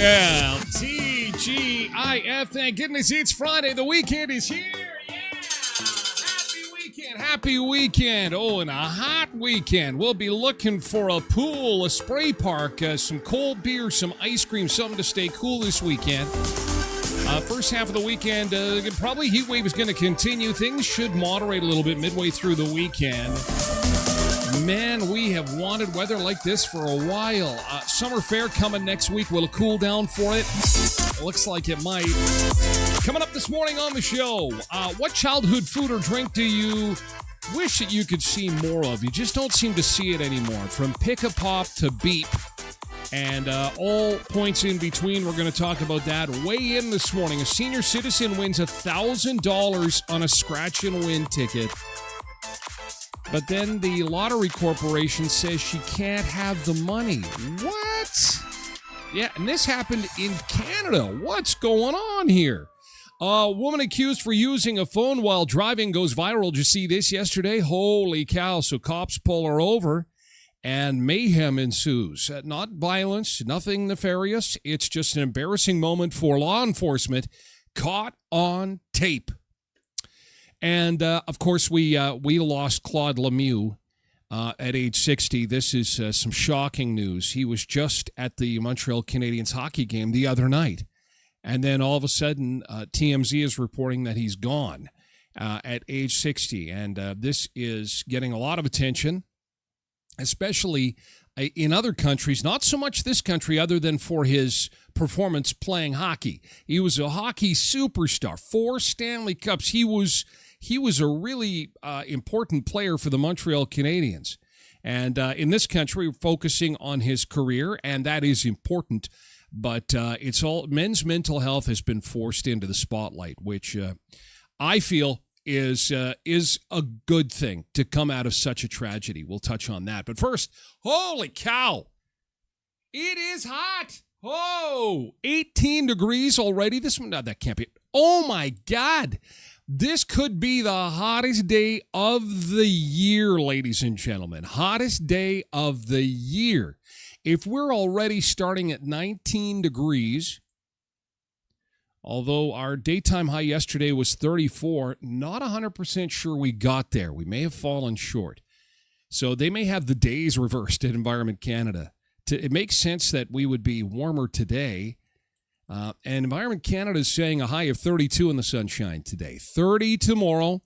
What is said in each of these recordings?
Yeah, TGIF. Thank goodness it's Friday. The weekend is here. Yeah. Happy weekend. Happy weekend. Oh, and a hot weekend. We'll be looking for a pool, a spray park, some cold beer, some ice cream, something to stay cool this weekend. First half of the weekend, probably heat wave is going to continue. Things should moderate a little bit midway through the weekend. Man, we have wanted weather like this for a while. Summer fair coming next week. Will it cool down for it? Looks like it might. Coming up this morning on the show, what childhood food or drink do you wish that you could see more of? You just don't seem to see it anymore. From Pick-a-Pop to Beep and all points in between. We're going to talk about that. Weigh in this morning. A senior citizen wins $1,000 on a scratch-and-win ticket. But then the lottery corporation says she can't have the money. What? Yeah, and this happened in Canada. What's going on here? A woman accused for using a phone while driving goes viral. Did you see this yesterday? Holy cow. So cops pull her over and mayhem ensues. Not violence, nothing nefarious. It's just an embarrassing moment for law enforcement caught on tape. And, of course, we lost Claude Lemieux at age 60. This is some shocking news. He was just at the Montreal Canadiens hockey game the other night. And then all of a sudden, TMZ is reporting that he's gone at age 60. And this is getting a lot of attention, especially in other countries. Not so much this country other than for his performance playing hockey. He was a hockey superstar. 4 Stanley Cups. He was a really important player for the Montreal Canadiens. And in this country, we're focusing on his career, and that is important. But it's all men's mental health has been forced into the spotlight, which I feel is a good thing to come out of such a tragedy. We'll touch on that. But first, holy cow, it is hot. Oh, 18 degrees already. This one, no, that can't be. Oh, my God. This could be the hottest day of the year, ladies and gentlemen. Hottest day of the year. If we're already starting at 19 degrees, although our daytime high yesterday was 34, not 100% sure we got there. We may have fallen short. So they may have the days reversed at Environment Canada. It makes sense that we would be warmer today. And Environment Canada is saying a high of 32 in the sunshine today. 30 tomorrow.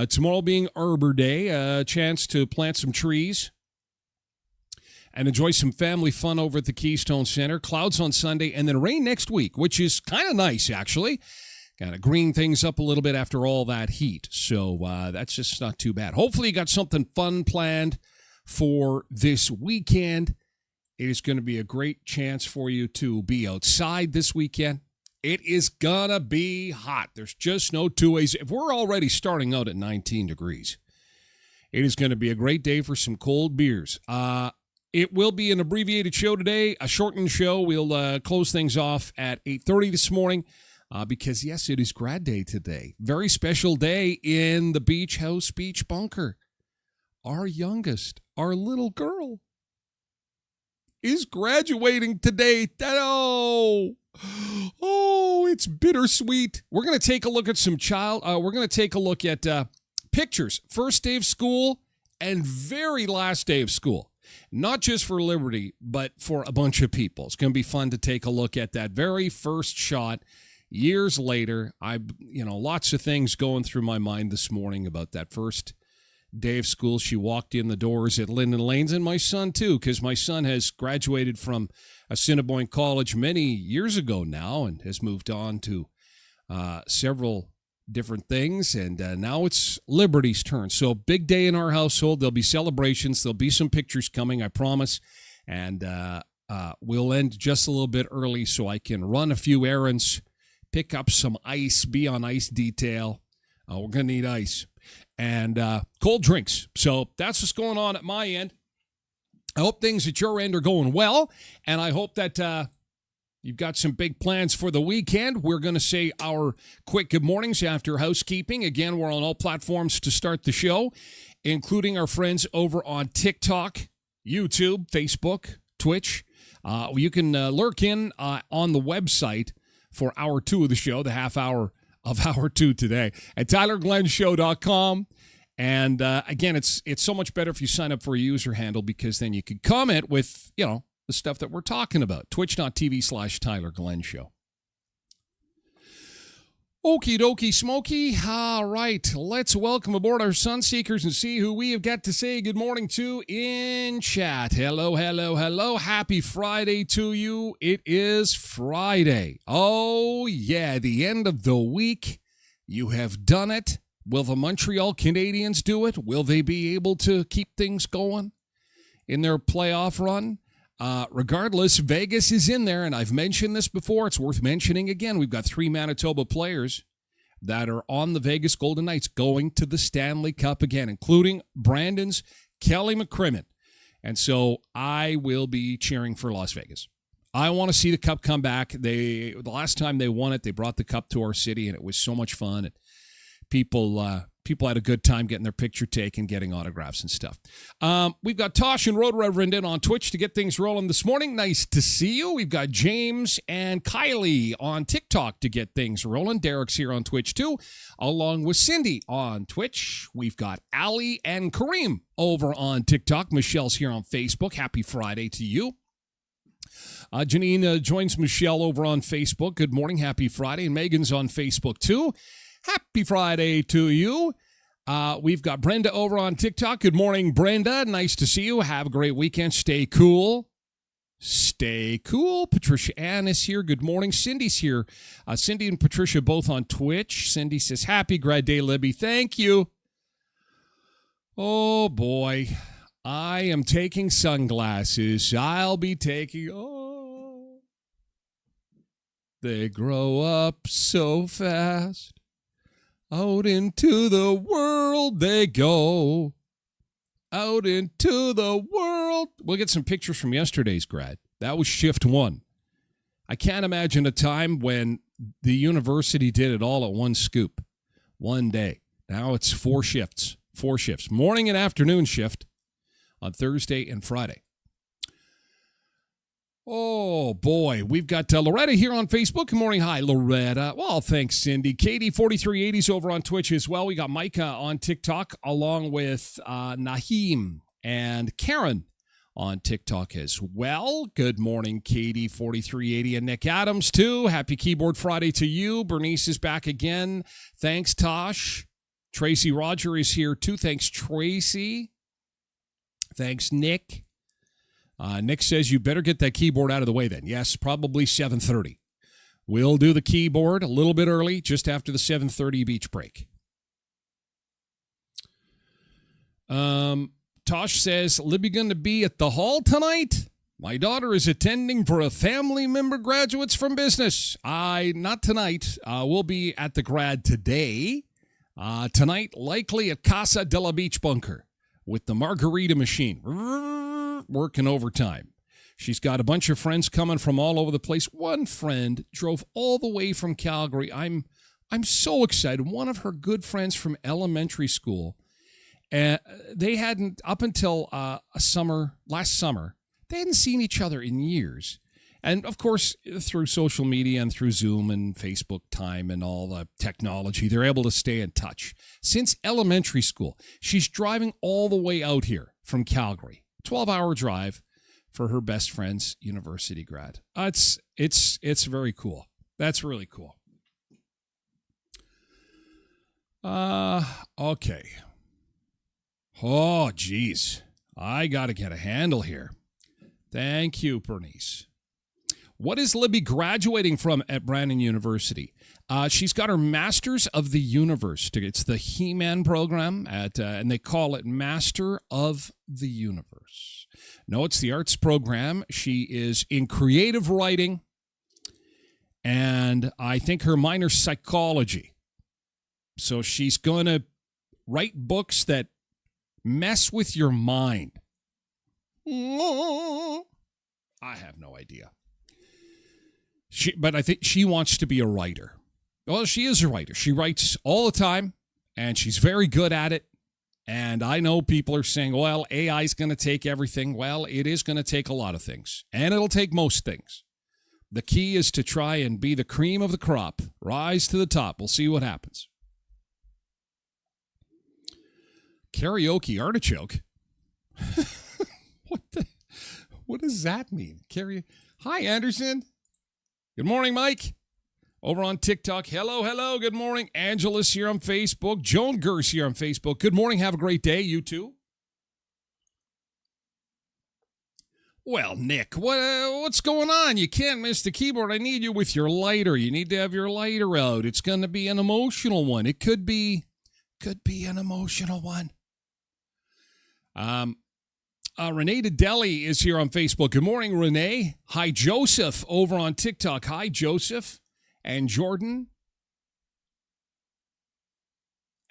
Tomorrow being Arbor Day, a chance to plant some trees and enjoy some family fun over at the Keystone Center. Clouds on Sunday and then rain next week, which is kind of nice, actually. Kind of green things up a little bit after all that heat. So that's just not too bad. Hopefully you got something fun planned for this weekend. It is going to be a great chance for you to be outside this weekend. It is going to be hot. There's just no two ways. If we're already starting out at 19 degrees, it is going to be a great day for some cold beers. It will be an abbreviated show today, a shortened show. We'll close things off at 8:30 this morning because, yes, it is grad day today. Very special day in the Beach House Beach Bunker. Our youngest, our little girl, is graduating today. Oh, it's bittersweet. We're going to take a look at we're going to take a look at pictures. First day of school and very last day of school. Not just for Liberty, but for a bunch of people. It's going to be fun to take a look at that very first shot years later. Lots of things going through my mind this morning about that first day of school. She walked in the doors at Linden Lanes, and my son too, because my son has graduated from Assiniboine College many years ago now and has moved on to several different things, and now it's Liberty's turn. So big day in our household. There'll be celebrations. There'll be some pictures coming, I promise, and we'll end just a little bit early so I can run a few errands, pick up some ice, be on ice detail. We're going to need ice. And cold drinks. So that's what's going on at my end. I hope things at your end are going well, and I hope that you've got some big plans for the weekend. We're going to say our quick good mornings after housekeeping. Again, we're on all platforms to start the show, including our friends over on TikTok, YouTube, Facebook, Twitch. You can lurk in on the website for hour 2 of the show, the half hour of hour 2 today at tylerglenshow.com. And again, it's so much better if you sign up for a user handle because then you can comment with, the stuff that we're talking about. Twitch.tv/TylerGlenShow. Okie dokie smoky. All right, let's welcome aboard our Sunseekers and see who we have got to say good morning to in chat. Hello, hello, hello. Happy Friday to you. It is Friday. Oh, yeah, the end of the week. You have done it. Will the Montreal Canadiens do it? Will they be able to keep things going in their playoff run? Regardless, Vegas is in there, and I've mentioned this before. It's worth mentioning again. We've got 3 Manitoba players that are on the Vegas Golden Knights going to the Stanley Cup again, including Brandon's Kelly McCrimmon. And so I will be cheering for Las Vegas. I want to see the Cup come back. The last time they won it, they brought the Cup to our city, and it was so much fun. And people had a good time getting their picture taken, getting autographs and stuff. We've got Tosh and Road Reverend in on Twitch to get things rolling this morning. Nice to see you. We've got James and Kylie on TikTok to get things rolling. Derek's here on Twitch too, along with Cindy on Twitch. We've got Ali and Kareem over on TikTok. Michelle's here on Facebook. Happy Friday to you. Janine joins Michelle over on Facebook. Good morning. Happy Friday. And Megan's on Facebook too. Happy Friday to you. We've got Brenda over on TikTok. Good morning, Brenda. Nice to see you. Have a great weekend. Stay cool. Stay cool. Patricia Ann is here. Good morning. Cindy's here. Cindy and Patricia both on Twitch. Cindy says, happy grad day, Libby. Thank you. Oh, boy. I am taking sunglasses. I'll be taking... Oh, they grow up so fast. Out into the world they go. Out into the world. We'll get some pictures from yesterday's grad. That was shift 1. I can't imagine a time when the university did it all at one scoop, one day. Now it's 4 shifts. 4 shifts. Morning and afternoon shift on Thursday and Friday. Oh, boy. We've got Loretta here on Facebook. Good morning. Hi, Loretta. Well, thanks, Cindy. Katie, 4380's over on Twitch as well. We got Micah on TikTok along with Naheem and Karen on TikTok as well. Good morning, Katie 4380 and Nick Adams too. Happy Keyboard Friday to you. Bernice is back again. Thanks, Tosh. Tracy Roger is here too. Thanks, Tracy. Thanks, Nick. Nick says you better get that keyboard out of the way then. Yes, probably 7:30. We'll do the keyboard a little bit early, just after the 7:30 beach break. Tosh says, Libby going to be at the hall tonight? My daughter is attending for a family member graduates from business. Not tonight. We'll be at the grad today. Tonight, likely at Casa de la Beach Bunker with the margarita machine. Working overtime. She's got a bunch of friends coming from all over the place. One friend drove all the way from Calgary. I'm so excited. One of her good friends from elementary school. They hadn't, up until last summer, they hadn't seen each other in years. And, of course, through social media and through Zoom and Facebook time and all the technology, they're able to stay in touch. Since elementary school, she's driving all the way out here from Calgary. 12-hour drive for her best friend's university grad. It's very cool. That's really cool. Okay. Oh, geez. I got to get a handle here. Thank you, Bernice. What is Libby graduating from at Brandon University? She's got her Masters of the Universe. It's the He-Man program, and they call it Master of the Universe. No, it's the arts program. She is in creative writing, and I think her minor's psychology. So she's going to write books that mess with your mind. I have no idea. But I think she wants to be a writer. Well, she is a writer. She writes all the time, and she's very good at it. And I know people are saying, well, AI is going to take everything. Well, it is going to take a lot of things, and it'll take most things. The key is to try and be the cream of the crop. Rise to the top. We'll see what happens. Karaoke artichoke? What does that mean? Hi, Anderson. Good morning, Mike. Over on TikTok. Hello. Good morning. Angela's here on Facebook. Joan Gers here on Facebook. Good morning. Have a great day. You too. Well, Nick, what's going on? You can't miss the keyboard. I need you with your lighter. You need to have your lighter out. It's going to be an emotional one. It could be an emotional one. Renee Deli is here on Facebook. Good morning, Renee. Hi, Joseph, over on TikTok. Hi, Joseph and Jordan.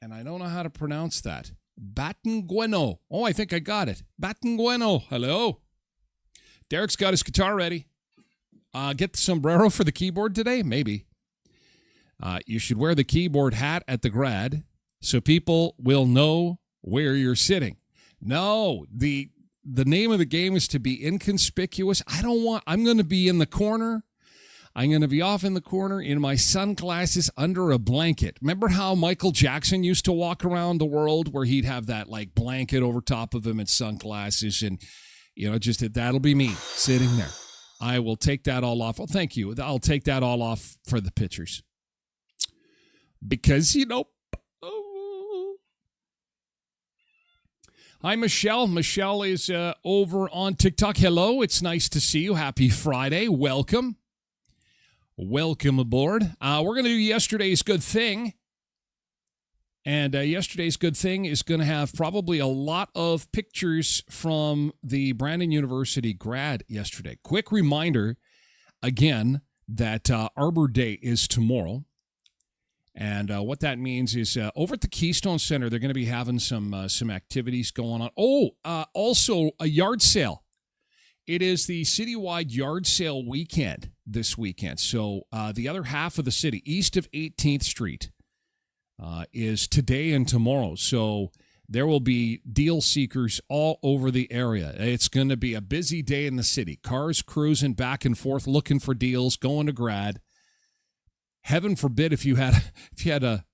And I don't know how to pronounce that. Batangueno. Oh, I think I got it. Batangueno. Hello. Derek's got his guitar ready. Get the sombrero for the keyboard today? Maybe. You should wear the keyboard hat at the grad so people will know where you're sitting. No, the name of the game is to be inconspicuous. I'm going to be in the corner. I'm going to be off in the corner in my sunglasses under a blanket. Remember how Michael Jackson used to walk around the world where he'd have that like blanket over top of him and sunglasses and, that'll be me sitting there. I will take that all off. Oh, thank you. I'll take that all off for the pictures. Because, Hi, Michelle. Michelle is over on TikTok. Hello. It's nice to see you. Happy Friday. Welcome. Welcome aboard. We're going to do yesterday's good thing. And yesterday's good thing is going to have probably a lot of pictures from the Brandon University grad yesterday. Quick reminder, again, that Arbor Day is tomorrow. And what that means is over at the Keystone Center, they're going to be having some activities going on. Oh, also a yard sale. It is the citywide yard sale weekend this weekend. So the other half of the city, east of 18th Street, is today and tomorrow. So there will be deal seekers all over the area. It's going to be a busy day in the city. Cars cruising back and forth looking for deals, going to grad. Heaven forbid if you had a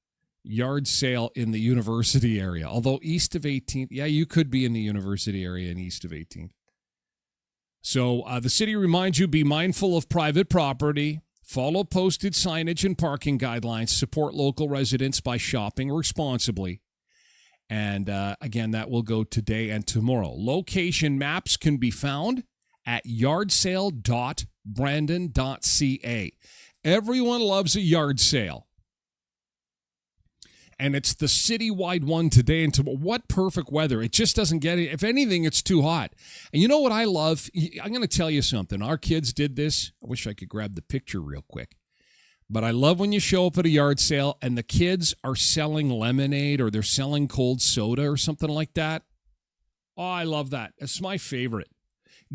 yard sale in the university area. Although east of 18th, yeah, you could be in the university area and east of 18th. So the city reminds you, be mindful of private property, follow posted signage and parking guidelines, support local residents by shopping responsibly. And again, that will go today and tomorrow. Location maps can be found at yardsale.brandon.ca. Everyone loves a yard sale. And it's the citywide one today and tomorrow. What perfect weather. It just doesn't get it. If anything, it's too hot. And you know what I love? I'm going to tell you something. Our kids did this. I wish I could grab the picture real quick. But I love when you show up at a yard sale and the kids are selling lemonade or they're selling cold soda or something like that. Oh, I love that. It's my favorite.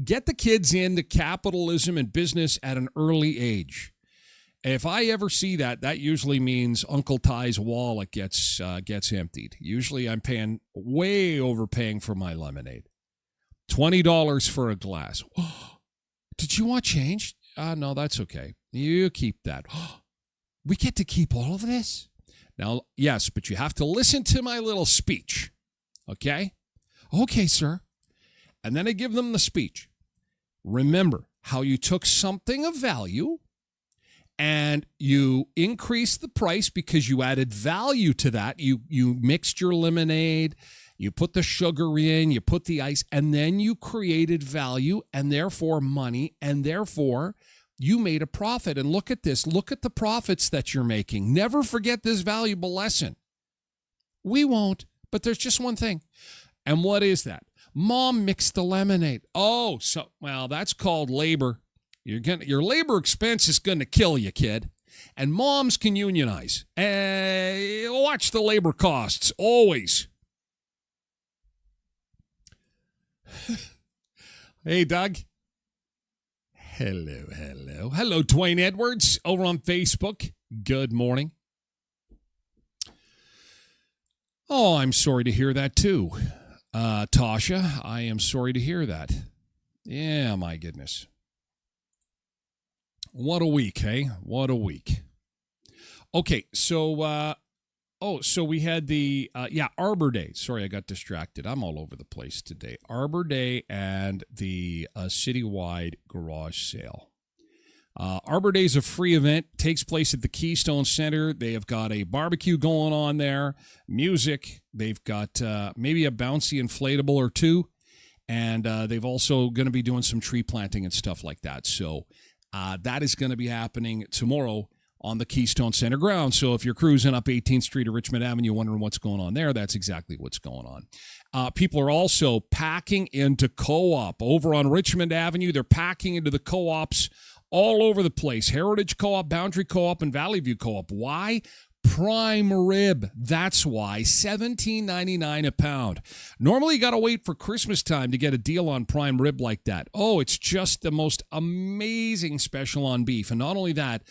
Get the kids into capitalism and business at an early age. If I ever see that, that usually means Uncle Ty's wallet gets emptied. Usually I'm way overpaying for my lemonade. $20 for a glass. Did you want change? No, that's okay. You keep that. We get to keep all of this? Now, yes, but you have to listen to my little speech. Okay? Okay, sir. And then I give them the speech. Remember how you took something of value and you increased the price because you added value to that. You mixed your lemonade, you put the sugar in, you put the ice, and then you created value and therefore money, and therefore you made a profit. And look at this. Look at the profits that you're making. Never forget this valuable lesson. We won't, but there's just one thing. And what is that? Mom mixed the lemonade. Oh, well, that's called labor. Your labor expense is going to kill you, kid. And moms can unionize. Watch the labor costs, always. Hey, Doug. Hello. Hello, Dwayne Edwards over on Facebook. Good morning. Oh, I'm sorry to hear that, too. Tasha, I am sorry to hear that. Yeah, my goodness. What a week, hey? What a week. Okay, so we had the, Arbor Day. Sorry, I got distracted. I'm all over the place today. Arbor Day and the citywide garage sale. Arbor Day is a free event. Takes place at the Keystone Center. They have got a barbecue going on there, music. They've got maybe a bouncy inflatable or two. And they've also going to be doing some tree planting and stuff like that. So that is going to be happening tomorrow on the Keystone Center grounds. So if you're cruising up 18th Street or Richmond Avenue wondering what's going on there, that's exactly what's going on. People are also packing into Co-op over on Richmond Avenue. They're packing into the co-ops all over the place. Heritage Co-op, Boundary Co-op, and Valley View Co-op. Why? Prime rib. That's why. $17.99 a pound. Normally, you got to wait for Christmas time to get a deal on prime rib like that. Oh, it's just the most amazing special on beef. And not only that,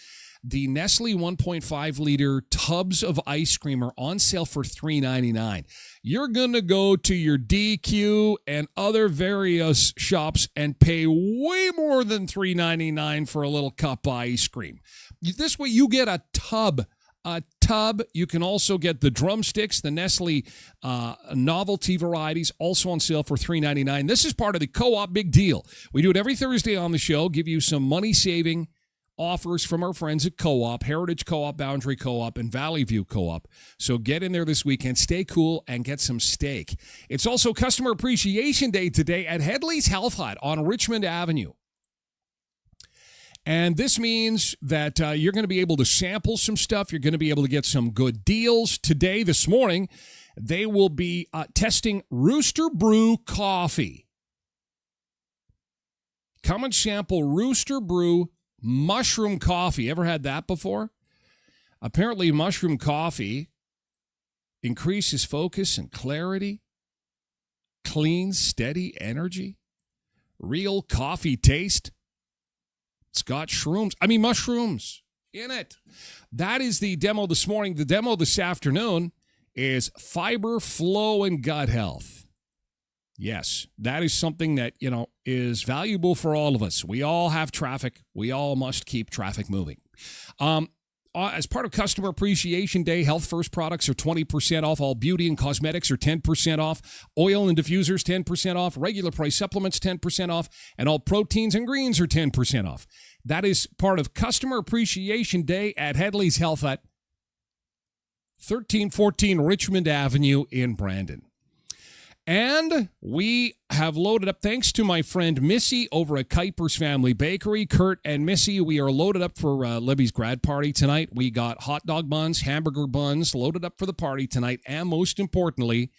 the Nestle 1.5-liter tubs of ice cream are on sale for $3.99. You're going to go to your DQ and other various shops and pay way more than $3.99 for a little cup of ice cream. This way, you get a tub. You can also get the drumsticks, the Nestle novelty varieties, also on sale for $3.99. This is part of the Co-op Big Deal. We do it every Thursday on the show, give you some money-saving offers from our friends at Co-op, Heritage Co-op, Boundary Co-op, and Valley View Co-op. So get in there this weekend, stay cool, and get some steak. It's also Customer Appreciation Day today at Headley's Health Hut on Richmond Avenue. And this means that you're going to be able to sample some stuff. You're going to be able to get some good deals. Today, this morning, they will be testing Rooster Brew coffee. Come and sample Rooster Brew mushroom coffee. Ever had that before? Apparently, mushroom coffee increases focus and clarity, clean, steady energy, real coffee taste. It's got mushrooms in it. That is the demo this morning. The demo this afternoon is fiber, flow, and gut health. Yes, that is something that, is valuable for all of us. We all have traffic. We all must keep traffic moving. as part of Customer Appreciation Day, Health First products are 20% off. All beauty and cosmetics are 10% off. Oil and diffusers, 10% off. Regular price supplements, 10% off. And all proteins and greens are 10% off. That is part of Customer Appreciation Day at Headley's Health at 1314 Richmond Avenue in Brandon. And we have loaded up, thanks to my friend Missy over at Kuiper's Family Bakery. Kurt and Missy, we are loaded up for Libby's grad party tonight. We got hot dog buns, hamburger buns loaded up for the party tonight. And most importantly,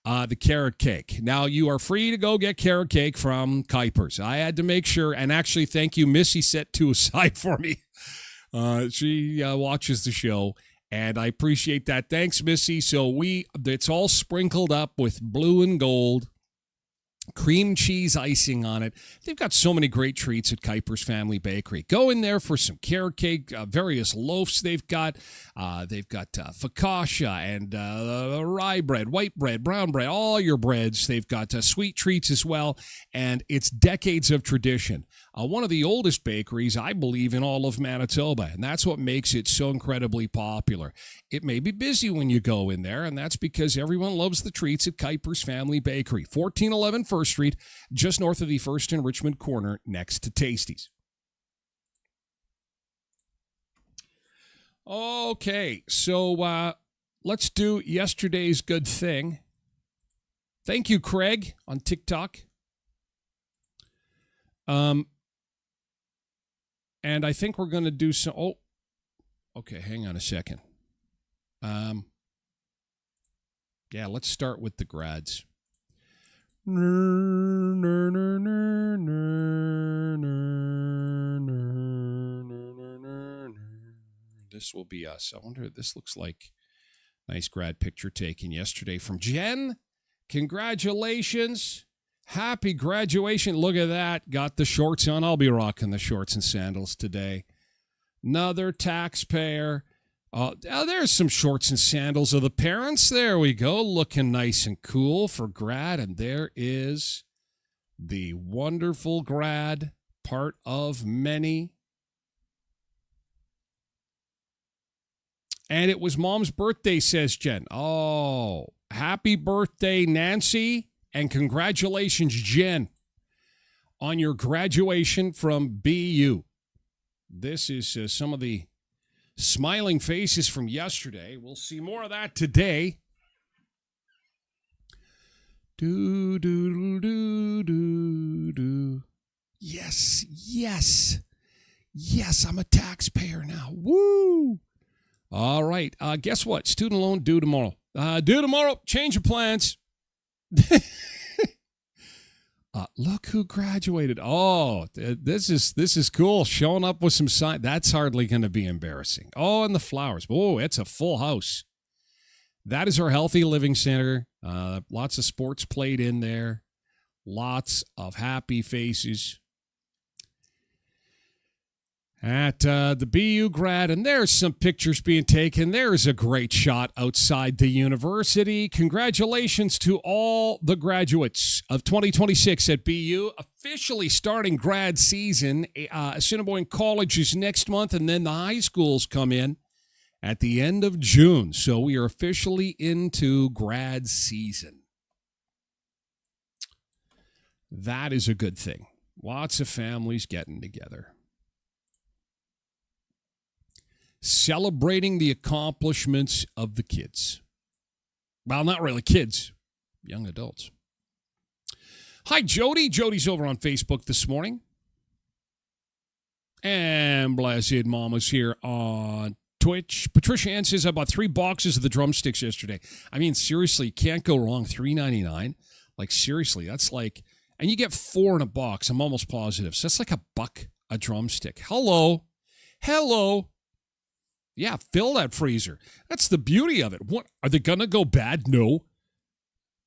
the carrot cake. Now, you are free to go get carrot cake from Kuiper's. I had to make sure, and actually, thank you, Missy set two aside for me. She watches the show. And I appreciate that. Thanks, Missy. So it's all sprinkled up with blue and gold, cream cheese icing on it. They've got so many great treats at Kuiper's Family Bakery. Go in there for some carrot cake, various loaves they've got. They've got focaccia and rye bread, white bread, brown bread, all your breads. They've got sweet treats as well, and it's decades of tradition. One of the oldest bakeries, I believe, in all of Manitoba, and that's what makes it so incredibly popular. It may be busy when you go in there, and that's because everyone loves the treats at Kuiper's Family Bakery, 1411 First Street, just north of the First and Richmond corner, next to Tasty's. Okay, so let's do yesterday's good thing. Thank you, Craig, on TikTok. And I think we're going to do some... Oh, okay, hang on a second. Yeah, let's start with the grads. This will be us. I wonder, this looks like nice grad picture taken yesterday from Jen. Congratulations. Happy graduation. Look at that. Got the shorts on. I'll be rocking the shorts and sandals today. Another taxpayer. There's some shorts and sandals of the parents. There we go. Looking nice and cool for grad. And there is the wonderful grad, part of many. And it was Mom's birthday, says Jen. Oh, happy birthday, Nancy. And congratulations, Jen, on your graduation from BU. This is some of the smiling faces from yesterday. We'll see more of that today. Do, do, do, do, do. Yes, yes. Yes, I'm a taxpayer now. Woo! All right. Guess what? Student loan due tomorrow. Due tomorrow. Change of plans. Look who graduated. Oh, this is cool. Showing up with some sign. That's hardly going to be embarrassing. Oh, and the flowers. Oh, it's a full house. That is our Healthy Living Center. Lots of sports played in there. Lots of happy faces at the BU grad, and there's some pictures being taken. There's a great shot outside the university. Congratulations to all the graduates of 2026 at BU, officially starting grad season. Assiniboine College is next month, and then the high schools come in at the end of June. So we are officially into grad season. That is a good thing. Lots of families getting together, celebrating the accomplishments of the kids. Well, not really kids, young adults. Hi, Jody. Jody's over on Facebook this morning. And Blessed Mama's here on Twitch. Patricia Ann says, I bought 3 boxes of the drumsticks yesterday. I mean, seriously, can't go wrong. $3.99. Like, seriously, that's like... And you get 4 in a box, I'm almost positive. So that's like $1 a drumstick. Hello. Yeah, fill that freezer. That's the beauty of it. What, are they going to go bad? No.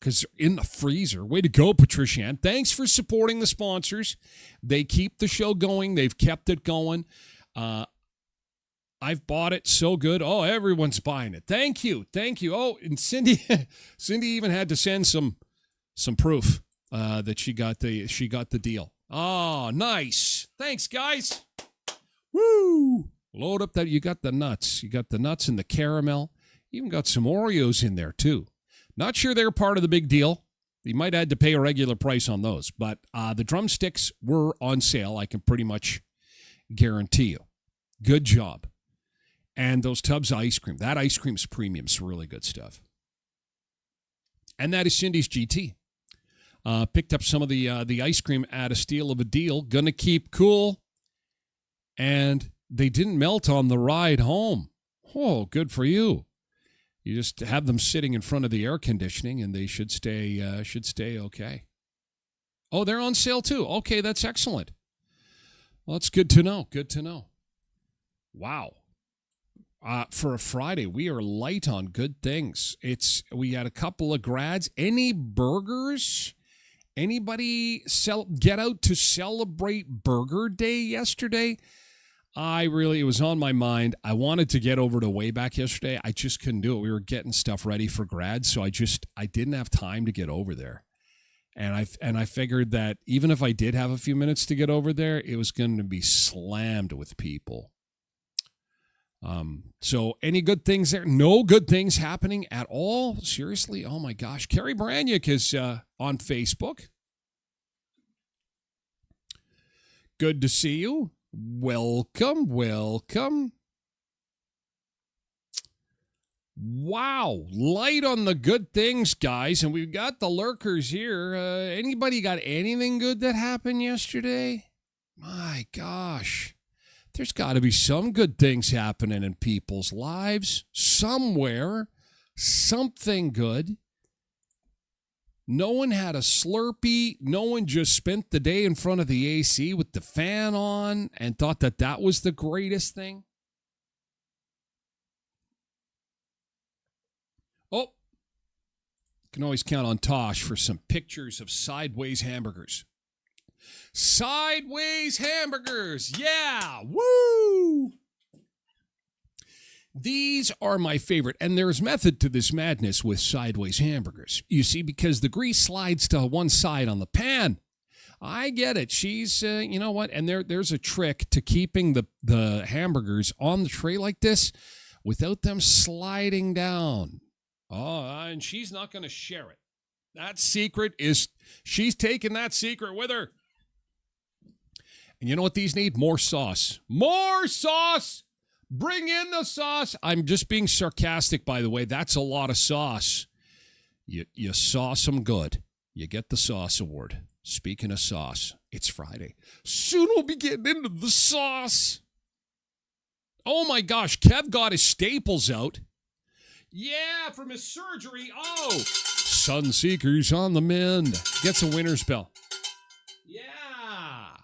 Because they're in the freezer. Way to go, Patricia Ann. Thanks for supporting the sponsors. They keep the show going. They've kept it going. I've bought it. So good. Oh, everyone's buying it. Thank you. Oh, and Cindy even had to send some proof that she got the deal. Oh, nice. Thanks, guys. Woo! Load up that. You got the nuts. You got the nuts and the caramel. Even got some Oreos in there, too. Not sure they're part of the big deal. You might have to pay a regular price on those. But the drumsticks were on sale, I can pretty much guarantee you. Good job. And those tubs of ice cream. That ice cream's premium. It's really good stuff. And that is Cindy's GT. Picked up some of the ice cream at a steal of a deal. Gonna keep cool. And they didn't melt on the ride home. Oh, good for you. You just have them sitting in front of the air conditioning, and they should stay okay. Oh, they're on sale too. Okay, that's excellent. Well, that's good to know. Good to know. Wow. For a Friday, we are light on good things. We had a couple of grads. Any burgers? Anybody get out to celebrate Burger Day yesterday? It was on my mind. I wanted to get over to Wayback yesterday. I just couldn't do it. We were getting stuff ready for grads, so I didn't have time to get over there. And I figured that even if I did have a few minutes to get over there, it was going to be slammed with people. So any good things there? No good things happening at all? Seriously? Oh my gosh. Carrie Branyuk is on Facebook. Good to see you. Welcome. Wow. Light on the good things, guys. And we've got the lurkers here. Anybody got anything good that happened yesterday? My gosh. There's got to be some good things happening in people's lives. Somewhere. Something good. No one had a Slurpee. No one just spent the day in front of the AC with the fan on and thought that was the greatest thing. Oh, can always count on Tosh for some pictures of sideways hamburgers. Sideways hamburgers. Yeah. Woo. These are my favorite, and there's method to this madness with sideways hamburgers. You see, because the grease slides to one side on the pan. I get it. She's, you know what? And there's a trick to keeping the hamburgers on the tray like this without them sliding down. Oh, and she's not going to share it. That secret is, she's taking that secret with her. And you know what these need? More sauce. More sauce! Bring in the sauce. I'm just being sarcastic, by the way. That's a lot of sauce. You sauce them good. You get the sauce award. Speaking of sauce, it's Friday. Soon we'll be getting into the sauce. Oh my gosh, Kev got his staples out. Yeah, from his surgery. Oh, Sunseeker's on the mend. Gets a winner's bell. Yeah.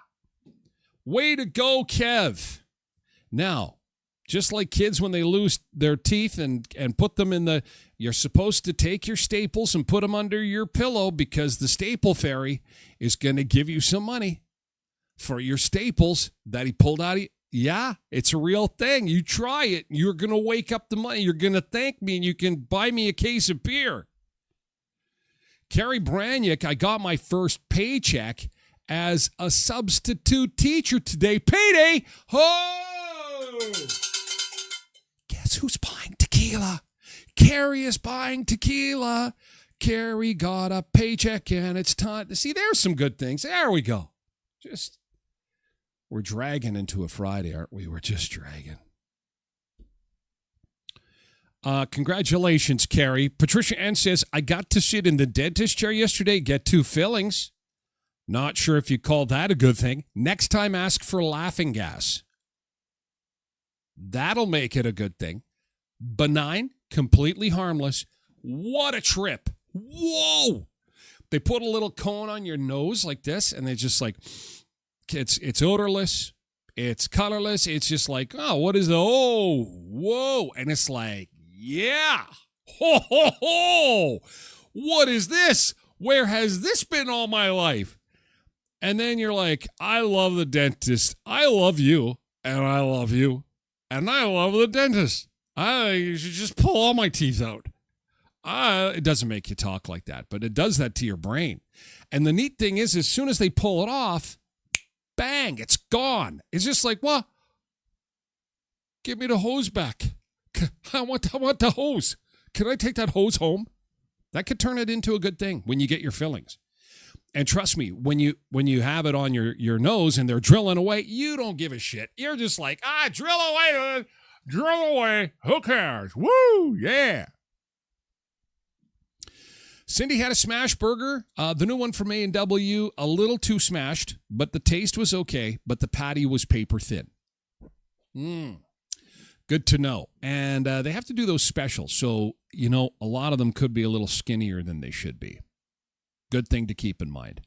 Way to go, Kev. Now, just like kids when they lose their teeth and put them in you're supposed to take your staples and put them under your pillow because the staple fairy is going to give you some money for your staples that he pulled out of you. Yeah, it's a real thing. You try it. You're going to wake up the money. You're going to thank me and you can buy me a case of beer. Carrie Branyuk, I got my first paycheck as a substitute teacher today. Payday! Ho! Guess who's buying tequila? Carrie is buying tequila. Carrie got a paycheck and it's time. See, there's some good things. There we go. We're dragging into a Friday, aren't we? We're just dragging. Congratulations, Carrie. Patricia Ann says, I got to sit in the dentist chair yesterday, get 2 fillings. Not sure if you call that a good thing. Next time, ask for laughing gas. That'll make it a good thing. Benign, completely harmless. What a trip. Whoa. They put a little cone on your nose like this, and they just like, it's odorless. It's colorless. It's just like, oh, what is the, oh, whoa. And it's like, yeah. Ho, ho, ho. What is this? Where has this been all my life? And then you're like, I love the dentist. I love you. And I love you. And I love the dentist. I should just pull all my teeth out. It doesn't make you talk like that, but it does that to your brain. And the neat thing is, as soon as they pull it off, bang, it's gone. It's just like, well, Give me the hose back. I want the hose. Can I take that hose home? That could turn it into a good thing when you get your fillings. And trust me, when you have it on your nose and they're drilling away, you don't give a shit. You're just like, drill away. Who cares? Woo, yeah. Cindy had a smash burger, the new one from A&W, a little too smashed, but the taste was okay, but the patty was paper thin. Good to know. And they have to do those specials, so, a lot of them could be a little skinnier than they should be. Good thing to keep in mind.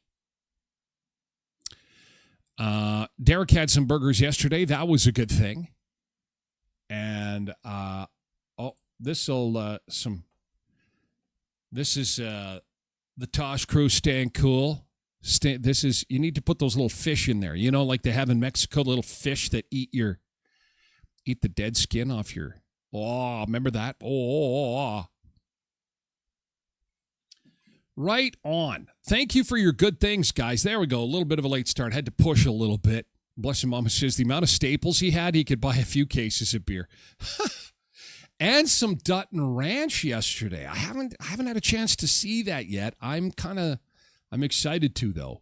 Derek had some burgers yesterday. That was a good thing. And, this is the Tosh crew staying cool. You need to put those little fish in there. Like they have in Mexico, little fish that eat the dead skin off your. Oh, remember that? Oh. Right on. Thank you for your good things, guys. There we go. A little bit of a late start. Had to push a little bit. Bless him, Mama says the amount of staples he had, he could buy a few cases of beer. And some Dutton Ranch yesterday. I haven't had a chance to see that yet. I'm excited to, though.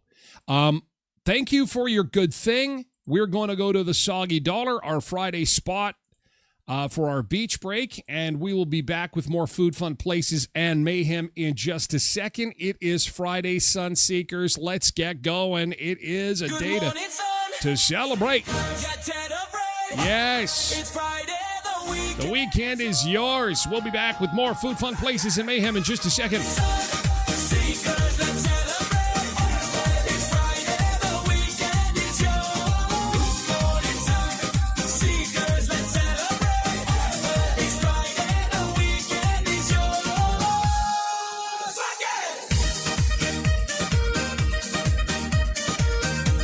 Thank you for your good thing. We're going to go to the Soggy Dollar, our Friday spot for our beach break, and we will be back with more food, fun places, and mayhem in just a second. It is Friday, Sunseekers. Let's get going. It is a day to celebrate. Yes. It's Friday. The weekend is yours. We'll be back with more food, fun places, and mayhem in just a second.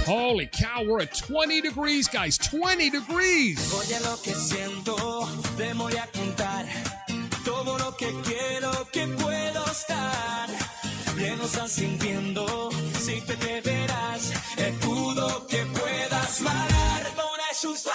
Holy cow, we're at 20 degrees, guys. 20 degrees. Oye lo que siento, te voy a contar. Todo lo que quiero que puedo estar. Bien lo estás sintiendo, si te verás. Escudo que puedas parar. Por eso es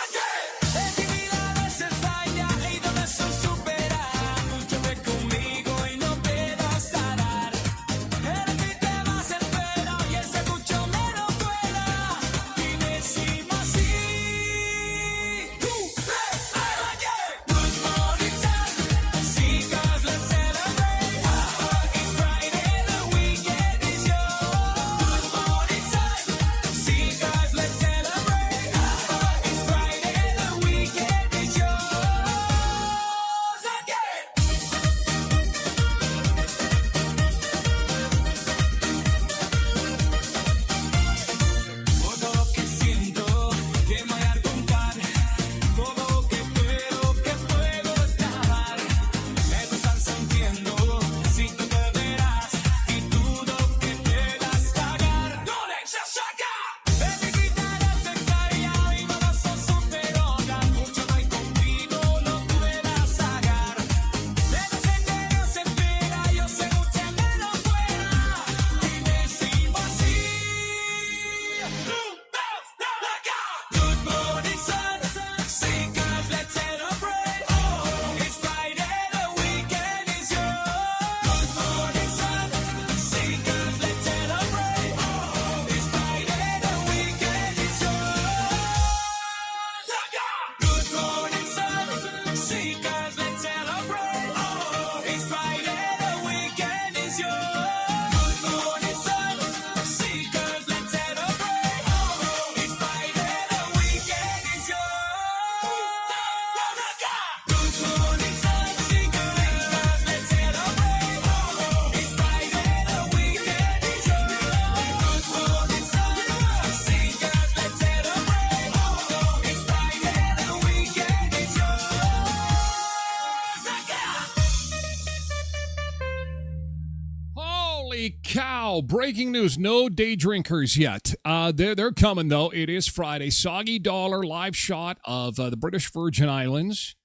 Breaking news, no day drinkers yet. They're coming, though. It is Friday. Soggy Dollar live shot of the British Virgin Islands.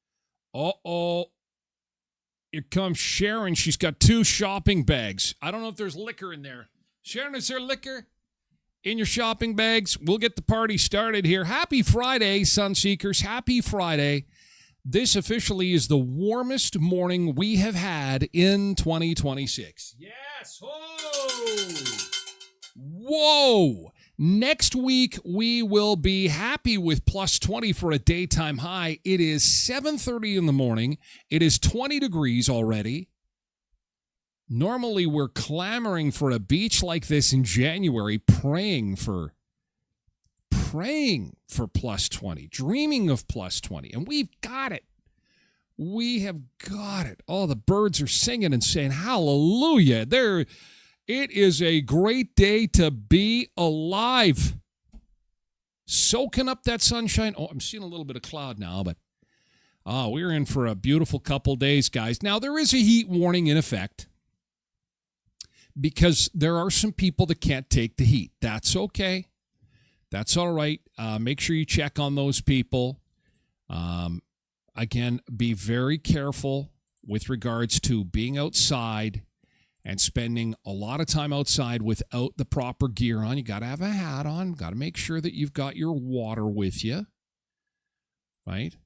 Uh-oh. Here comes Sharon. She's got 2 shopping bags. I don't know if there's liquor in there. Sharon, is there liquor in your shopping bags? We'll get the party started here. Happy Friday, Sunseekers. Happy Friday. This officially is the warmest morning we have had in 2026. Yes. Whoa. Next week, we will be happy with plus 20 for a daytime high. It is 7:30 in the morning. It is 20 degrees already. Normally, we're clamoring for a beach like this in January, praying for plus 20, dreaming of plus 20, and we've got it. We have got it. Oh, the birds are singing and saying hallelujah. It is a great day to be alive. Soaking up that sunshine. Oh, I'm seeing a little bit of cloud now, but we're in for a beautiful couple days, guys. Now, there is a heat warning in effect because there are some people that can't take the heat. That's okay. That's all right. Make sure you check on those people. Again, be very careful with regards to being outside and spending a lot of time outside without the proper gear on. You got to have a hat on. Got to make sure that you've got your water with you, right?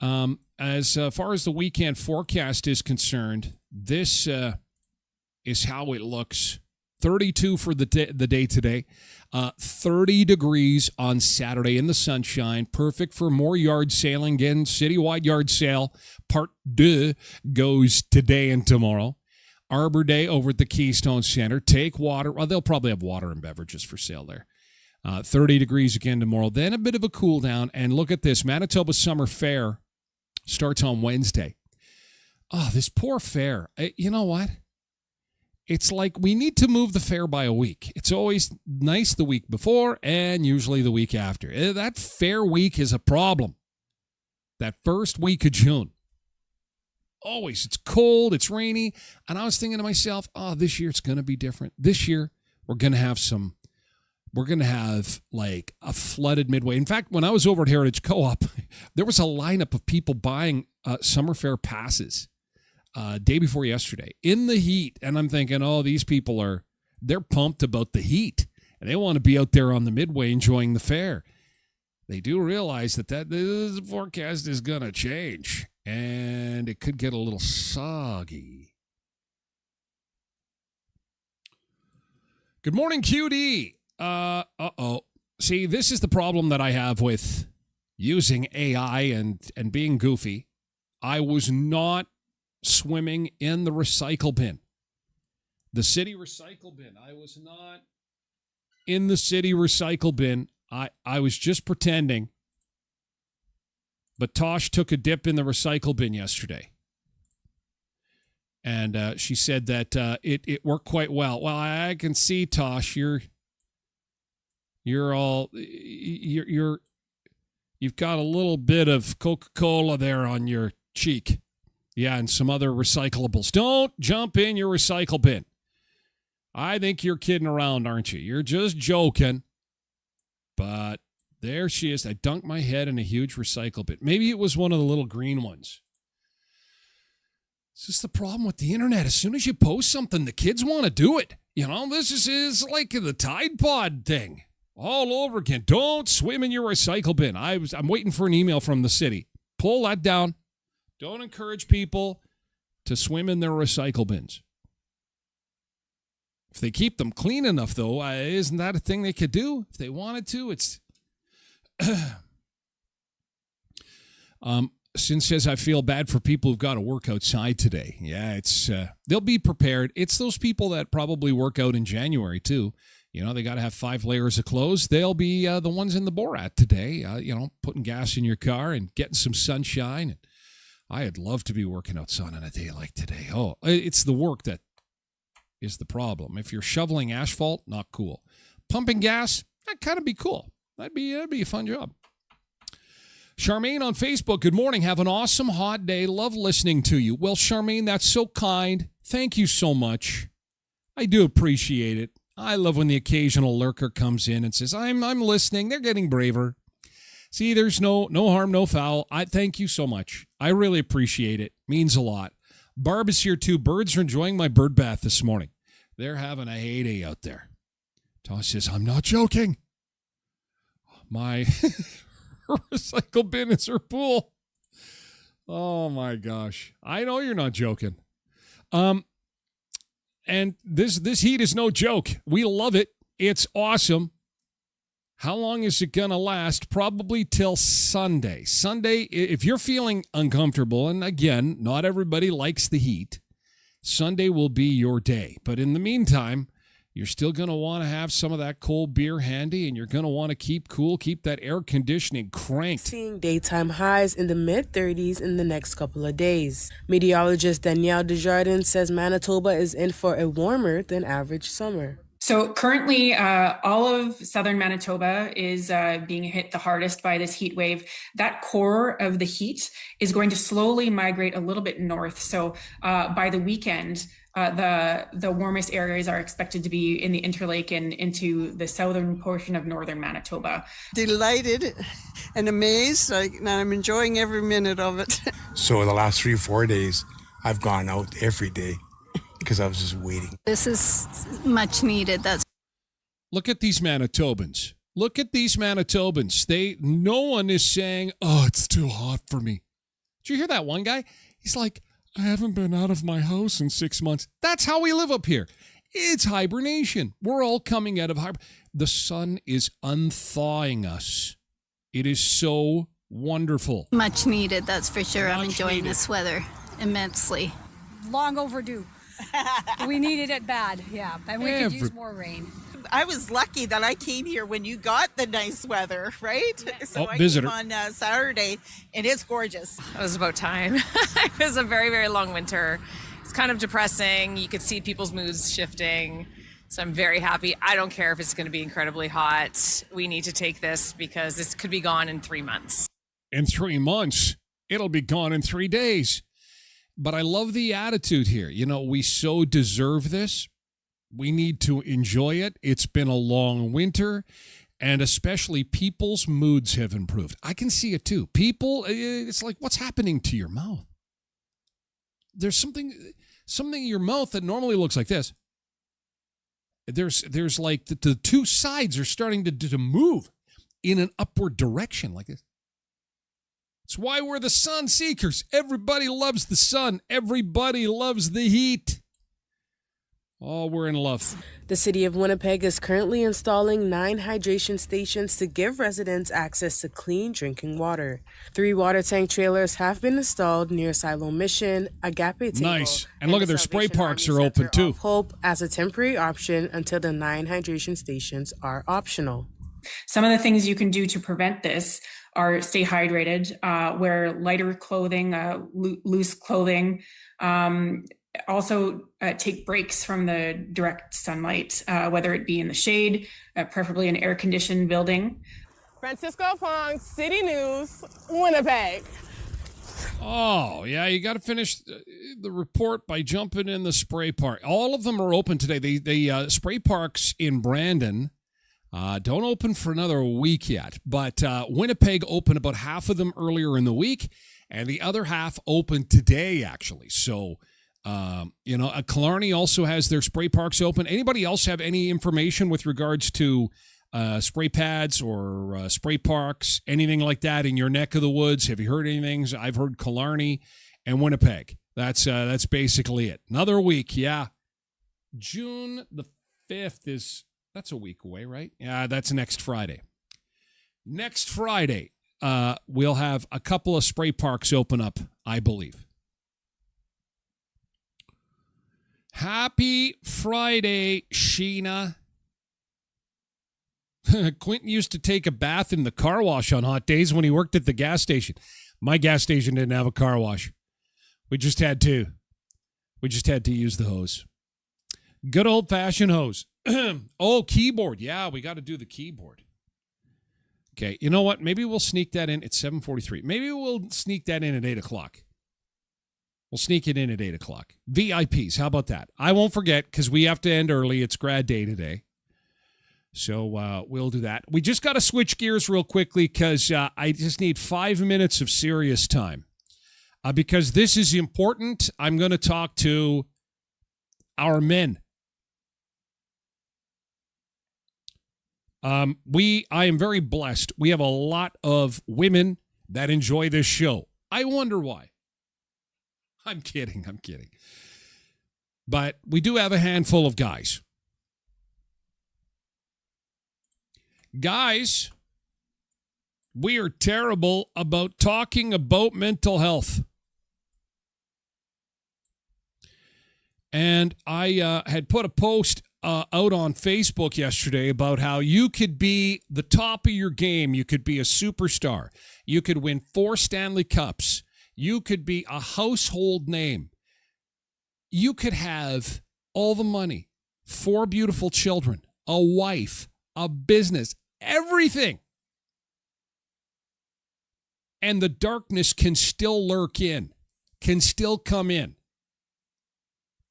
As far as the weekend forecast is concerned, this is how it looks. 32 for the day today. 30 degrees on Saturday in the sunshine. Perfect for more yard sailing. Again, citywide yard sale part 2 goes today and tomorrow. Arbor Day over at the Keystone Center. Take water. Well, they'll probably have water and beverages for sale there. 30 degrees again tomorrow. Then a bit of a cool down. And look at this. Manitoba Summer Fair starts on Wednesday. Oh, this poor fair. You know what? It's like we need to move the fair by a week. It's always nice the week before and usually the week after. That fair week is a problem. That first week of June. Always. It's cold. It's rainy. And I was thinking to myself, this year it's going to be different. This year we're going to have like a flooded midway. In fact, when I was over at Heritage Co-op, there was a lineup of people buying summer fair passes. Day before yesterday in the heat. And I'm thinking, these people they're pumped about the heat and they want to be out there on the midway enjoying the fair. They do realize that this forecast is going to change and it could get a little soggy. Good morning, QD. See, this is the problem that I have with using AI and being goofy. I was not swimming in the recycle bin. The city recycle bin. I was not in the city recycle bin. I was just pretending. But Tosh took a dip in the recycle bin yesterday. And she said that it worked quite well. Well, I can see, Tosh, you've got a little bit of Coca-Cola there on your cheek. Yeah, and some other recyclables. Don't jump in your recycle bin. I think you're kidding around, aren't you? You're just joking. But there she is. I dunked my head in a huge recycle bin. Maybe it was one of the little green ones. This is the problem with the internet. As soon as you post something, the kids want to do it. This is like the Tide Pod thing. All over again. Don't swim in your recycle bin. I'm waiting for an email from the city. Pull that down. Don't encourage people to swim in their recycle bins. If they keep them clean enough, though, isn't that a thing they could do? If they wanted to, it's... Sin says, I feel bad for people who've got to work outside today. Yeah, it's they'll be prepared. It's those people that probably work out in January, too. They got to have 5 layers of clothes. They'll be the ones in the Borat today, putting gas in your car and getting some sunshine. I'd love to be working outside on a day like today. Oh, it's the work that is the problem. If you're shoveling asphalt, not cool. Pumping gas, that'd kind of be cool. That'd be a fun job. Charmaine on Facebook, good morning. Have an awesome hot day. Love listening to you. Well, Charmaine, that's so kind. Thank you so much. I do appreciate it. I love when the occasional lurker comes in and says, I'm listening. They're getting braver. See, there's no harm, no foul. I thank you so much. I really appreciate it. Means a lot. Barb is here too. Birds are enjoying my bird bath this morning. They're having a heyday out there. Tosh says, I'm not joking. Her recycle bin is her pool. Oh my gosh. I know you're not joking. And this heat is no joke. We love it. It's awesome. How long is it going to last? Probably till Sunday. Sunday, if you're feeling uncomfortable, and again, not everybody likes the heat, Sunday will be your day. But in the meantime, you're still going to want to have some of that cold beer handy, and you're going to want to keep cool, keep that air conditioning cranked. Seeing daytime highs in the mid-30s in the next couple of days. Meteorologist Danielle Desjardins says Manitoba is in for a warmer than average summer. So currently, all of southern Manitoba is being hit the hardest by this heat wave. That core of the heat is going to slowly migrate a little bit north. So by the weekend, the warmest areas are expected to be in the Interlake and into the southern portion of northern Manitoba. Delighted and amazed, and I'm enjoying every minute of it. So the last 3 or 4 days, I've gone out every day because I was just waiting. This is much needed. Look at these Manitobans. Look at these Manitobans. No one is saying, "Oh, it's too hot for me." Did you hear that one guy? He's like, "I haven't been out of my house in 6 months." That's how we live up here. It's hibernation. We're all coming out of hibernation. The sun is unthawing us. It is so wonderful. Much needed, that's for sure. I'm enjoying this weather immensely. Long overdue. We needed it bad, yeah. And we could use more rain. I was lucky that I came here when you got the nice weather, right? Yeah. So I visitor. came on Saturday, and it's gorgeous. It was about time. It was a very, very long winter. It's kind of depressing. You could see people's moods shifting. So I'm very happy. I don't care if it's going to be incredibly hot. We need to take this because this could be gone in 3 months. In 3 months? It'll be gone in 3 days. But I love the attitude here. You know, we so deserve this. We need to enjoy it. It's been a long winter, and especially people's moods have improved. I can see it too. People, it's like, what's happening to your mouth? There's something in your mouth that normally looks like this. There's like the two sides are starting to move in an upward direction like this. It's why we're the sun seekers. Everybody loves the sun. Everybody loves the heat. Oh, we're in love. The city of Winnipeg is currently installing 9 hydration stations to give residents access to clean drinking water. 3 water tank trailers have been installed near Silo Mission, Agape Table. Nice. And look at their spray parks are open too. Hope as a temporary option until the 9 hydration stations are optional. Some of the things you can do to prevent this are stay hydrated, wear lighter clothing, loose clothing. Also take breaks from the direct sunlight, whether it be in the shade, preferably an air-conditioned building. Francisco Pong, City News, Winnipeg. Oh, yeah, you got to finish the report by jumping in the spray park. All of them are open today. The spray parks in Brandon don't open for another week yet, but Winnipeg opened about half of them earlier in the week, and the other half opened today, actually. So, Killarney also has their spray parks open. Anybody else have any information with regards to spray pads or spray parks, anything like that in your neck of the woods? Have you heard anything? I've heard Killarney and Winnipeg. That's basically it. Another week, yeah. June the 5th that's a week away, right? Yeah, that's next Friday. Next Friday, we'll have a couple of spray parks open up, I believe. Happy Friday, Sheena. Quentin used to take a bath in the car wash on hot days when he worked at the gas station. My gas station didn't have a car wash. We just had to use the hose. Good old-fashioned hose. Oh, keyboard. Yeah, we got to do the keyboard. Okay, you know what? Maybe we'll sneak that in at 7:43. Maybe we'll sneak that in at 8 o'clock. We'll sneak it in at 8 o'clock. VIPs, how about that? I won't forget because we have to end early. It's grad day today. So we'll do that. We just got to switch gears real quickly because I just need 5 minutes of serious time. Because this is important, I'm going to talk to our men. I am very blessed. We have a lot of women that enjoy this show. I wonder why. I'm kidding. But we do have a handful of guys. Guys, we are terrible about talking about mental health. And I had put a post out on Facebook yesterday about how you could be the top of your game. You could be a superstar. You could win 4 Stanley Cups. You could be a household name. You could have all the money, 4 beautiful children, a wife, a business, everything. And the darkness can still lurk in, can still come in.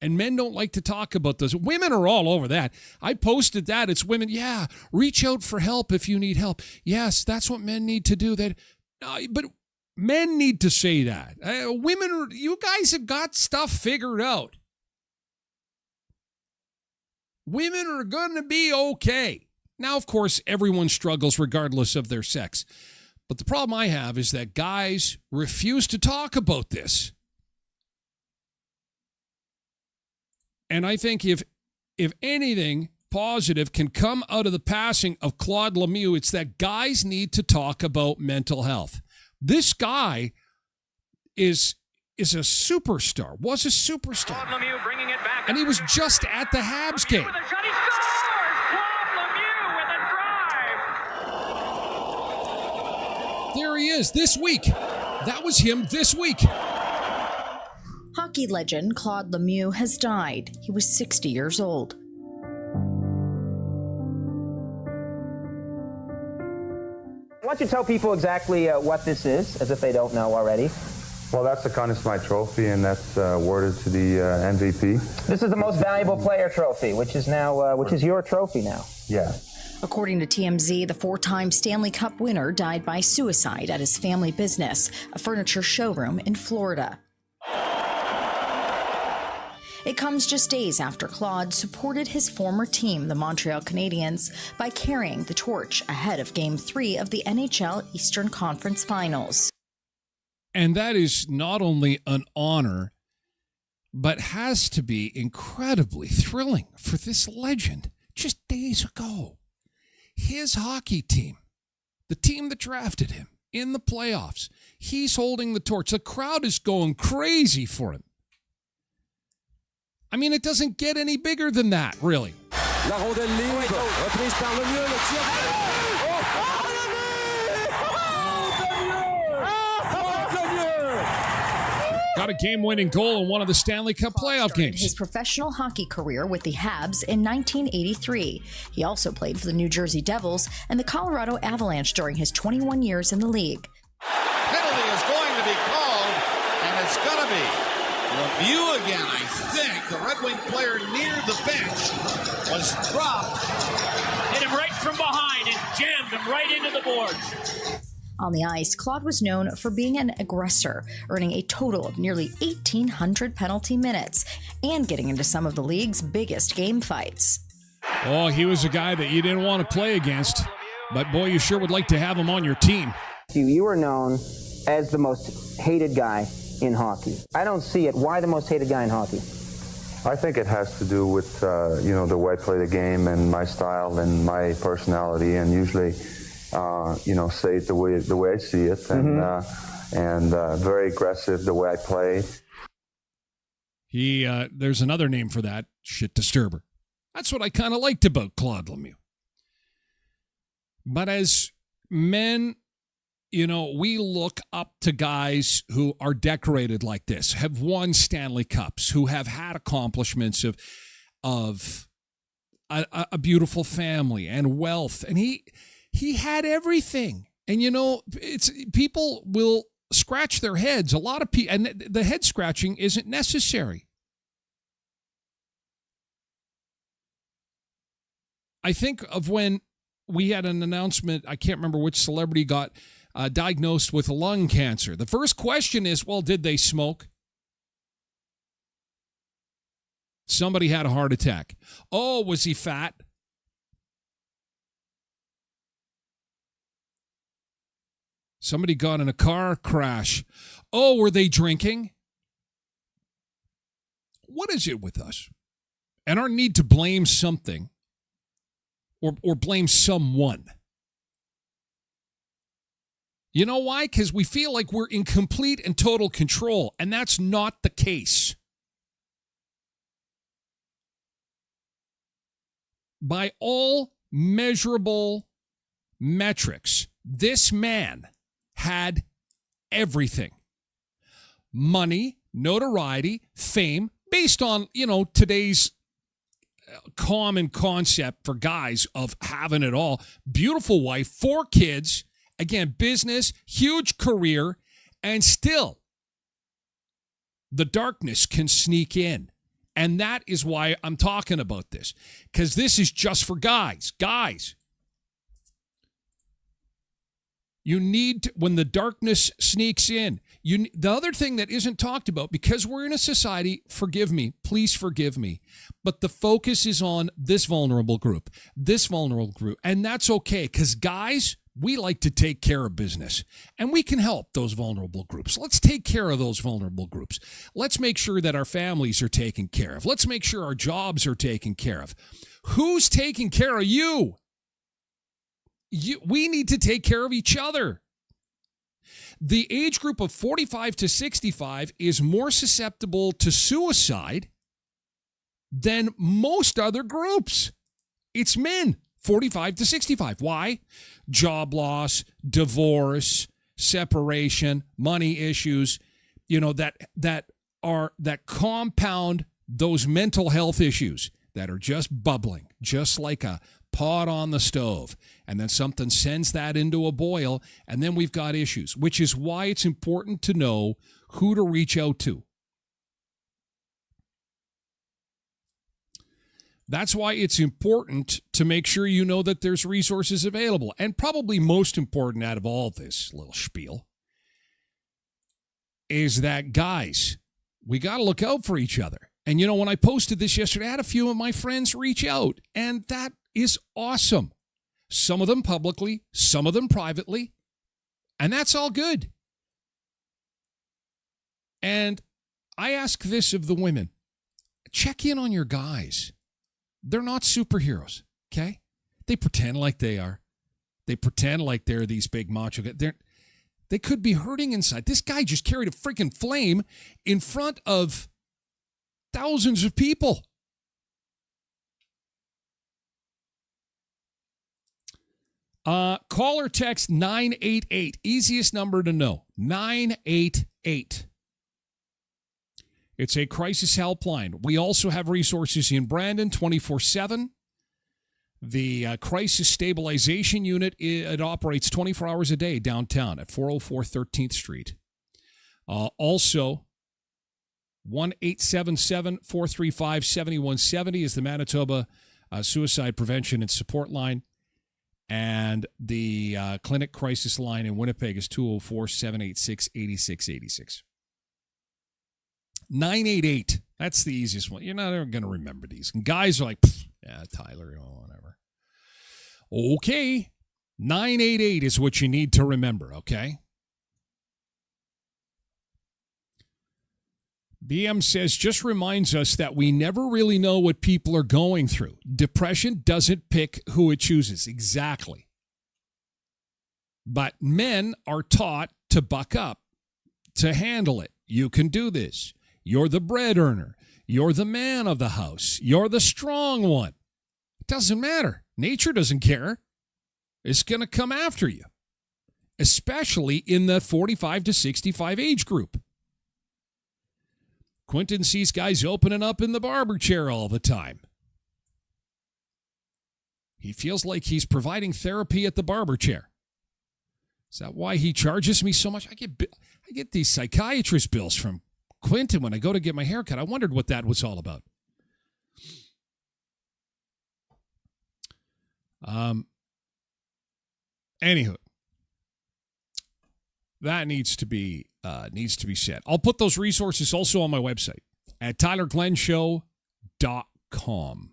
And men don't like to talk about this. Women are all over that. I posted that. It's women. Yeah, reach out for help if you need help. Yes, that's what men need to do. But men need to say that. Women, you guys have got stuff figured out. Women are going to be okay. Now, of course, everyone struggles regardless of their sex. But the problem I have is that guys refuse to talk about this. And I think if anything positive can come out of the passing of Claude Lemieux, it's that guys need to talk about mental health. This guy is a superstar, was a superstar. Claude Lemieux bringing it back. And he was just at the Habs game. There he is this week. That was him this week. Hockey legend Claude Lemieux has died. He was 60 years old. Why don't you tell people exactly what this is, as if they don't know already? Well, that's the Conn Smythe Trophy, and that's awarded to the MVP. This is the most valuable player trophy, which is now, which is your trophy now. Yeah. According to TMZ, the 4-time Stanley Cup winner died by suicide at his family business, a furniture showroom in Florida. It comes just days after Claude supported his former team, the Montreal Canadiens, by carrying the torch ahead of Game 3 of the NHL Eastern Conference Finals. And that is not only an honor, but has to be incredibly thrilling for this legend. Just days ago, his hockey team, the team that drafted him in the playoffs, he's holding the torch. The crowd is going crazy for him. I mean, it doesn't get any bigger than that, really. La rondelle libre, reprise par Lemieux, le tir. Got a game-winning goal in one of the Stanley Cup playoff games. His professional hockey career with the Habs in 1983. He also played for the New Jersey Devils and the Colorado Avalanche during his 21 years in the league. Penalty is going to be called, and it's going to be Lemieux again, I think. The Red Wing player near the bench was dropped. Hit him right from behind and jammed him right into the boards. On the ice, Claude was known for being an aggressor, earning a total of nearly 1,800 penalty minutes and getting into some of the league's biggest game fights. Oh, he was a guy that you didn't want to play against, but boy, you sure would like to have him on your team. You were known as the most hated guy in hockey. I don't see it. Why the most hated guy in hockey? I think it has to do with, the way I play the game and my style and my personality, and usually, say it the way I see it, and very aggressive the way I play. There's another name for that, shit disturber. That's what I kind of liked about Claude Lemieux. But as men, we look up to guys who are decorated like this, have won Stanley Cups, who have had accomplishments of a beautiful family and wealth. And he had everything. And, it's people will scratch their heads. A lot of people, and the head scratching isn't necessary. I think of when we had an announcement, I can't remember which celebrity got diagnosed with lung cancer. The first question is, well, did they smoke? Somebody had a heart attack. Oh, was he fat? Somebody got in a car crash. Oh, were they drinking? What is it with us? And our need to blame something or blame someone. You know why? Because we feel like we're in complete and total control, and that's not the case. By all measurable metrics, this man had everything. Money, notoriety, fame, based on, today's common concept for guys of having it all. Beautiful wife, 4 kids, again, business, huge career, and still the darkness can sneak in. And that is why I'm talking about this, because this is just for guys. Guys, you need to, when the darkness sneaks in, the other thing that isn't talked about, because we're in a society, forgive me, please forgive me, but the focus is on this vulnerable group, and that's okay, because guys, we like to take care of business, and we can help those vulnerable groups. Let's take care of those vulnerable groups. Let's make sure that our families are taken care of. Let's make sure our jobs are taken care of. Who's taking care of you? We need to take care of each other. The age group of 45 to 65 is more susceptible to suicide than most other groups. It's men, 45 to 65. Why? Job loss, divorce, separation, money issues, that compound those mental health issues that are just bubbling, just like a pot on the stove. And then something sends that into a boil, and then we've got issues, which is why it's important to know who to reach out to. That's why it's important to make sure you know that there's resources available. And probably most important out of all this little spiel is that, guys, we got to look out for each other. And, when I posted this yesterday, I had a few of my friends reach out, and that is awesome. Some of them publicly, some of them privately, and that's all good. And I ask this of the women, check in on your guys. They're not superheroes, okay? They pretend like they are. They pretend like they're these big macho guys. They could be hurting inside. This guy just carried a freaking flame in front of thousands of people. Call or text 988. Easiest number to know. 988. It's a crisis helpline. We also have resources in Brandon 24/7. The Crisis Stabilization Unit, it operates 24 hours a day downtown at 404 13th Street. Also, 1-877-435-7170 is the Manitoba Suicide Prevention and Support Line. And the clinic crisis line in Winnipeg is 204-786-8686. 988. That's the easiest one. You're not ever going to remember these. And guys are like, yeah, Tyler, whatever. Okay. 988 is what you need to remember, okay? BM says, just reminds us that we never really know what people are going through. Depression doesn't pick who it chooses. Exactly. But men are taught to buck up, to handle it. You can do this. You're the bread earner. You're the man of the house. You're the strong one. It doesn't matter. Nature doesn't care. It's going to come after you, especially in the 45 to 65 age group. Quentin sees guys opening up in the barber chair all the time. He feels like he's providing therapy at the barber chair. Is that why he charges me so much? I get these psychiatrist bills from Quentin when I go to get my haircut. I wondered what that was all about. Anywho, that needs to be said. I'll put those resources also on my website at tylerglenshow.com.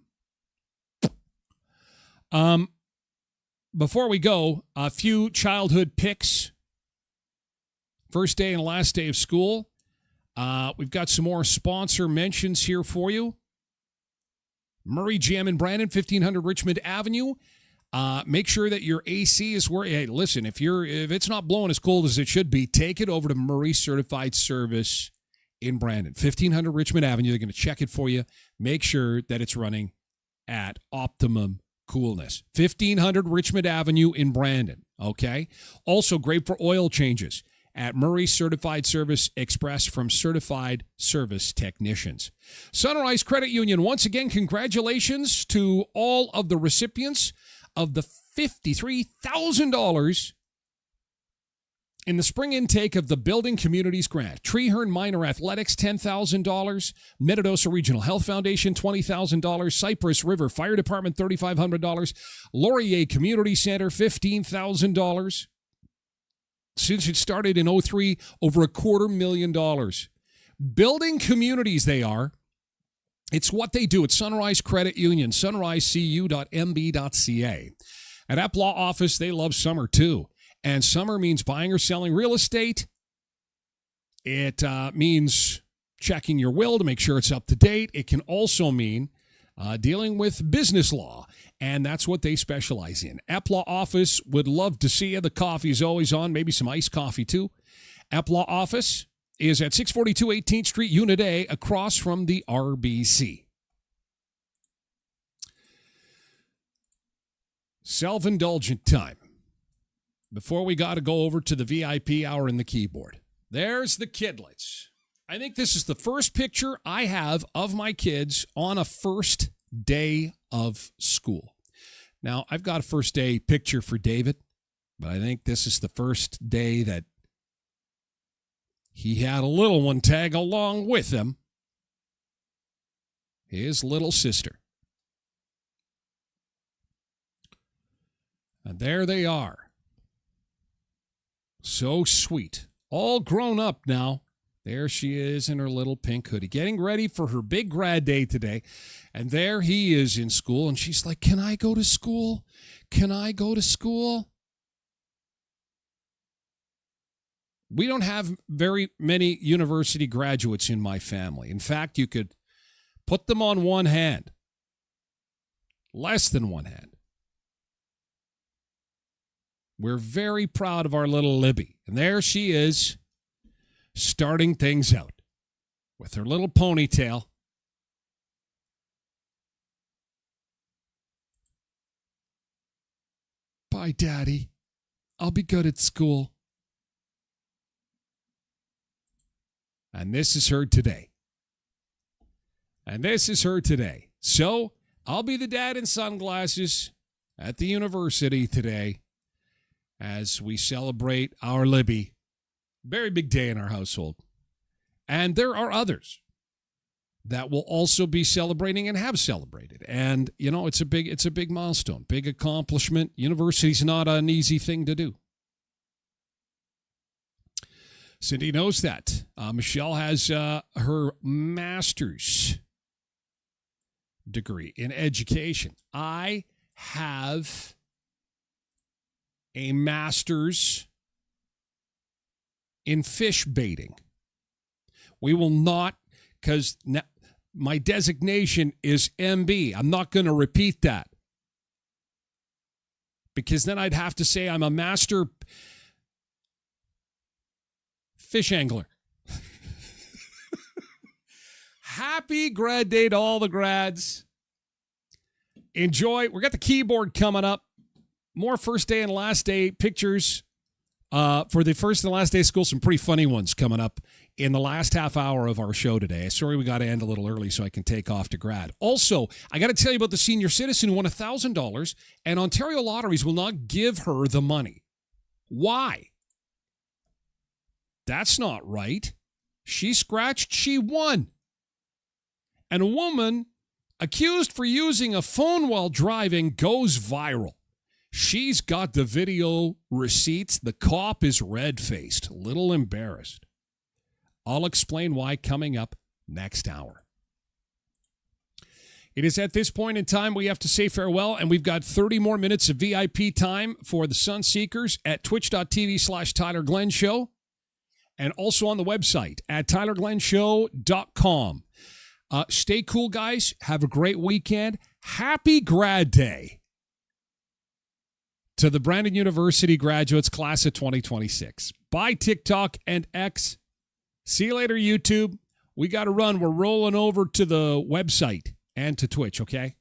Before we go, a few childhood picks First day and last day of school. We've got some more sponsor mentions here for you. Murray Jam in Brandon, 1500 Richmond Avenue. Make sure that your AC is where. Hey, listen, if it's not blowing as cold as it should be, take it over to Murray Certified Service in Brandon, 1500 Richmond Avenue. They're going to check it for you. Make sure that it's running at optimum coolness. 1500 Richmond Avenue in Brandon. Okay. Also great for oil changes at Murray Certified Service Express from Certified Service Technicians. Sunrise Credit Union, once again, congratulations to all of the recipients of the $53,000 in the spring intake of the Building Communities Grant. Treeherne Minor Athletics, $10,000. Metadosa Regional Health Foundation, $20,000. Cypress River Fire Department, $3,500. Laurier Community Center, $15,000. Since it started in 2003, over $250,000. Building communities, they are. It's what they do at Sunrise Credit Union, sunrisecu.mb.ca. At App Law Office, they love summer too. And summer means buying or selling real estate. It means checking your will to make sure it's up to date. It can also mean dealing with business law. And that's what they specialize in. App Law Office would love to see you. The coffee is always on, maybe some iced coffee too. App Law Office is at 642 18th Street, Unit A, across from the RBC. Self-indulgent time. Before we got to go over to the VIP hour in the keyboard. There's the kidlets. I think this is the first picture I have of my kids on a first day of school. Now, I've got a first day picture for David, but I think this is the first day that he had a little one tag along with him, his little sister. And there they are. So sweet. All grown up now. There she is in her little pink hoodie, getting ready for her big grad day today. And there he is in school, and she's like, "Can I go to school? Can I go to school?" We don't have very many university graduates in my family. In fact, you could put them on one hand. Less than one hand. We're very proud of our little Libby. And there she is, starting things out with her little ponytail. "Bye, Daddy. I'll be good at school." And this is her today. And this is her today. So I'll be the dad in sunglasses at the university today as we celebrate our Libby. Very big day in our household. And there are others that will also be celebrating and have celebrated. And, you know, it's a big milestone, big accomplishment. University's not an easy thing to do. Cindy knows that. Michelle has her master's degree in education. I have a master's in fish baiting. We will not, because my designation is MB. I'm not going to repeat that, because then I'd have to say I'm a master fish angler. Happy grad day to all the grads. Enjoy. We got the keyboard coming up. More first day and last day pictures for the first and last day of school. Some pretty funny ones coming up in the last half hour of our show today. Sorry we got to end a little early so I can take off to grad. Also, I got to tell you about the senior citizen who won $1,000, and Ontario Lotteries will not give her the money. Why? That's not right. She scratched, she won. And a woman accused for using a phone while driving goes viral. She's got the video receipts. The cop is red-faced, a little embarrassed. I'll explain why coming up next hour. It is at this point in time we have to say farewell, and we've got 30 more minutes of VIP time for the Sunseekers at twitch.tv/Tyler Glen Show. and also on the website at tylerglenshow.com. Stay cool, guys. Have a great weekend. Happy grad day to the Brandon University graduates, class of 2026. Bye, TikTok and X. See you later, YouTube. We got to run. We're rolling over to the website and to Twitch, okay?